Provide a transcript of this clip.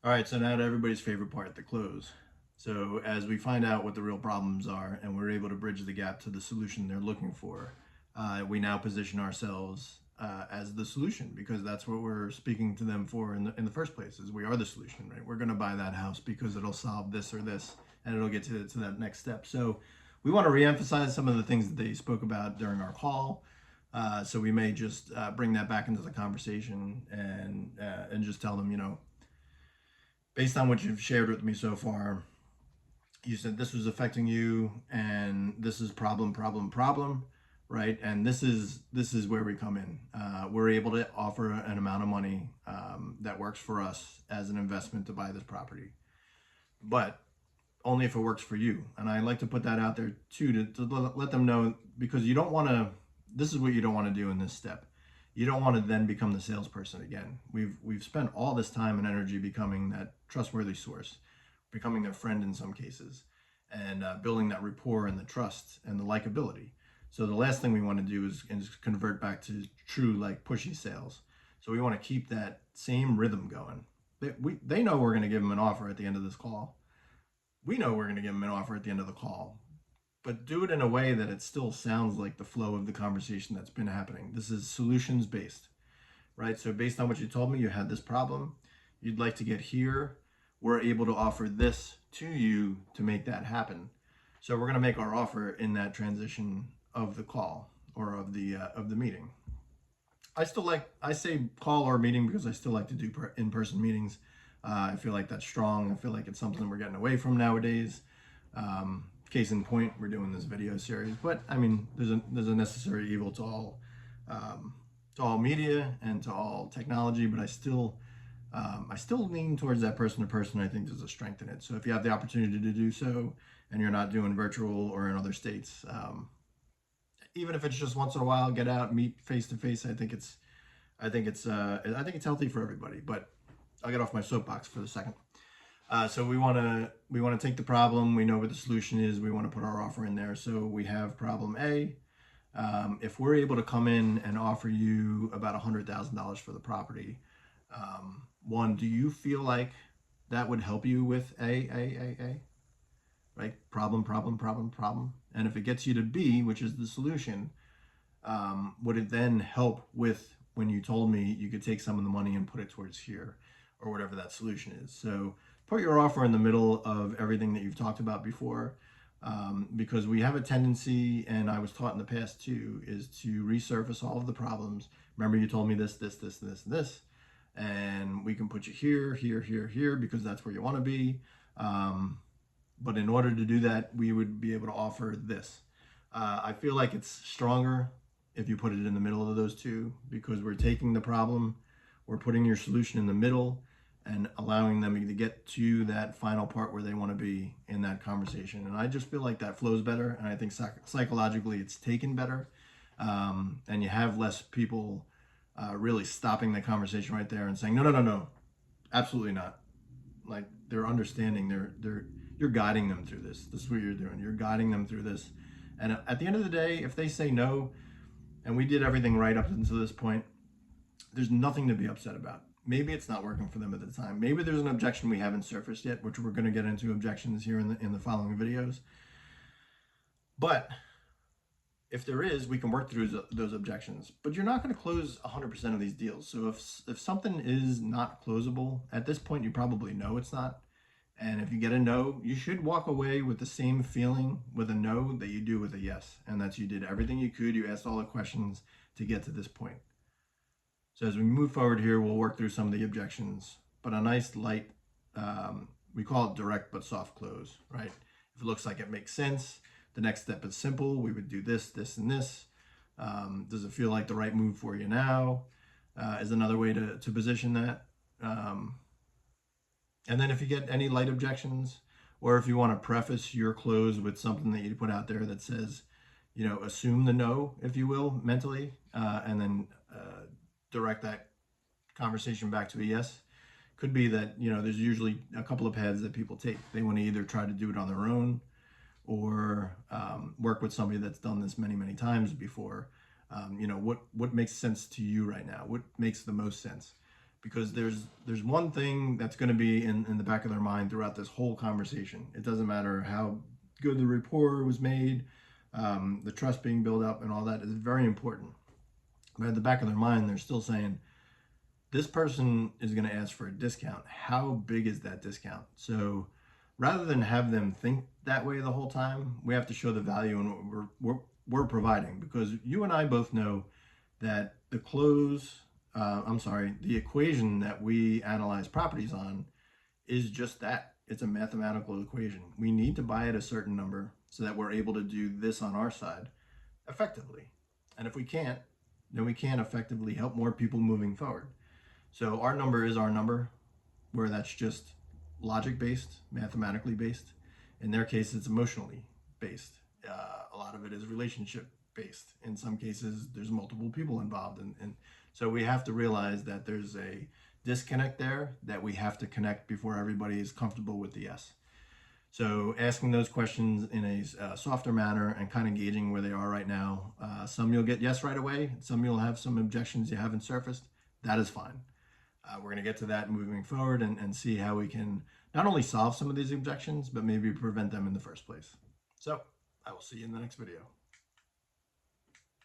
All right, so now to everybody's favorite part, the close. So as we find out what the real problems are and we're able to bridge the gap to the solution they're looking for, we now position ourselves as the solution because that's what we're speaking to them for in the first place is we are the solution, right? We're going to buy that house because it'll solve this or this and it'll get to that next step. So we want to reemphasize some of the things that they spoke about during our call. So we may just bring that back into the conversation and just tell them, based on what you've shared with me so far, you said this was affecting you, and this is problem, right? And this is where we come in. We're able to offer an amount of money that works for us as an investment to buy this property, but only if it works for you. And I like to put that out there too to let them know because you don't want to. This is what you don't want to do in this step. You don't want to then become the salesperson again. We've spent all this time and energy becoming that trustworthy source, becoming their friend in some cases, and building that rapport and the trust and the likability. So the last thing we want to do is convert back to true like pushy sales. So we want to keep that same rhythm going. They know we're going to give them an offer at the end of this call. We know we're going to give them an offer at the end of the call, but do it in a way that it still sounds like the flow of the conversation that's been happening. This is solutions based, right? So based on what you told me, you had this problem, you'd like to get here. We're able to offer this to you to make that happen. So we're going to make our offer in that transition of the call or of the meeting. I say call or meeting because I still like to do in-person meetings. I feel like that's strong. I feel like it's something we're getting away from nowadays. Case in point, we're doing this video series, but I mean, there's a necessary evil to all media and to all technology. But I still lean towards that person to person. I think there's a strength in it. So if you have the opportunity to do so, and you're not doing virtual or in other states, even if it's just once in a while, get out, meet face to face. I think it's healthy for everybody. But I'll get off my soapbox for a second. So we want to take the problem. We know what the solution is. We want to put our offer in there. So we have problem A. If we're able to come in and offer you about $100,000 for the property, one, do you feel like that would help you with A, right? Problem. And if it gets you to B, which is the solution, would it then help with when you told me you could take some of the money and put it towards here or whatever that solution is? So put your offer in the middle of everything that you've talked about before, because we have a tendency, and I was taught in the past too, is to resurface all of the problems. Remember, you told me this, and we can put you here, because that's where you want to be. But in order to do that, we would be able to offer this. I feel like it's stronger if you put it in the middle of those two, because we're taking the problem, we're putting your solution in the middle, and allowing them to get to that final part where they want to be in that conversation. And I just feel like that flows better, and I think psychologically it's taken better, and you have less people really stopping the conversation right there and saying, no, absolutely not. Like, they're understanding, you're guiding them through this. This is what you're doing. You're guiding them through this. And at the end of the day, if they say no, and we did everything right up until this point, there's nothing to be upset about. Maybe it's not working for them at the time. Maybe there's an objection we haven't surfaced yet, which we're going to get into objections here in the following videos. But if there is, we can work through those objections. But you're not going to close 100% of these deals. So if something is not closable, at this point, you probably know it's not. And if you get a no, you should walk away with the same feeling with a no that you do with a yes. And that's you did everything you could. You asked all the questions to get to this point. So as we move forward here, we'll work through some of the objections, but a nice light, we call it direct but soft close, right? If it looks like it makes sense, the next step is simple. We would do this, and this. Does it feel like the right move for you now? Is another way to position that. And then if you get any light objections, or if you want to preface your close with something that you put out there that says, assume the no, if you will, mentally, and then direct that conversation back to a yes. Could be that, there's usually a couple of paths that people take. They want to either try to do it on their own or work with somebody that's done this many, many times before. What makes sense to you right now? What makes the most sense? because there's one thing that's going to be in the back of their mind throughout this whole conversation. It doesn't matter how good the rapport was made, the trust being built up, and all that is very important. But at the back of their mind, they're still saying, this person is going to ask for a discount. How big is that discount? So rather than have them think that way the whole time, we have to show the value in what we're providing, because you and I both know that the equation that we analyze properties on is just that. It's a mathematical equation. We need to buy at a certain number so that we're able to do this on our side effectively. And if we can't, then we can't effectively help more people moving forward. So our number is our number, where that's just logic based, mathematically based. In their case, it's emotionally based. A lot of it is relationship based. In some cases, there's multiple people involved. And so we have to realize that there's a disconnect there that we have to connect before everybody is comfortable with the yes. So asking those questions in a softer manner and kind of gauging where they are right now. Some you'll get yes right away. Some you'll have some objections you haven't surfaced. That is fine. We're going to get to that moving forward and see how we can not only solve some of these objections, but maybe prevent them in the first place. So I will see you in the next video.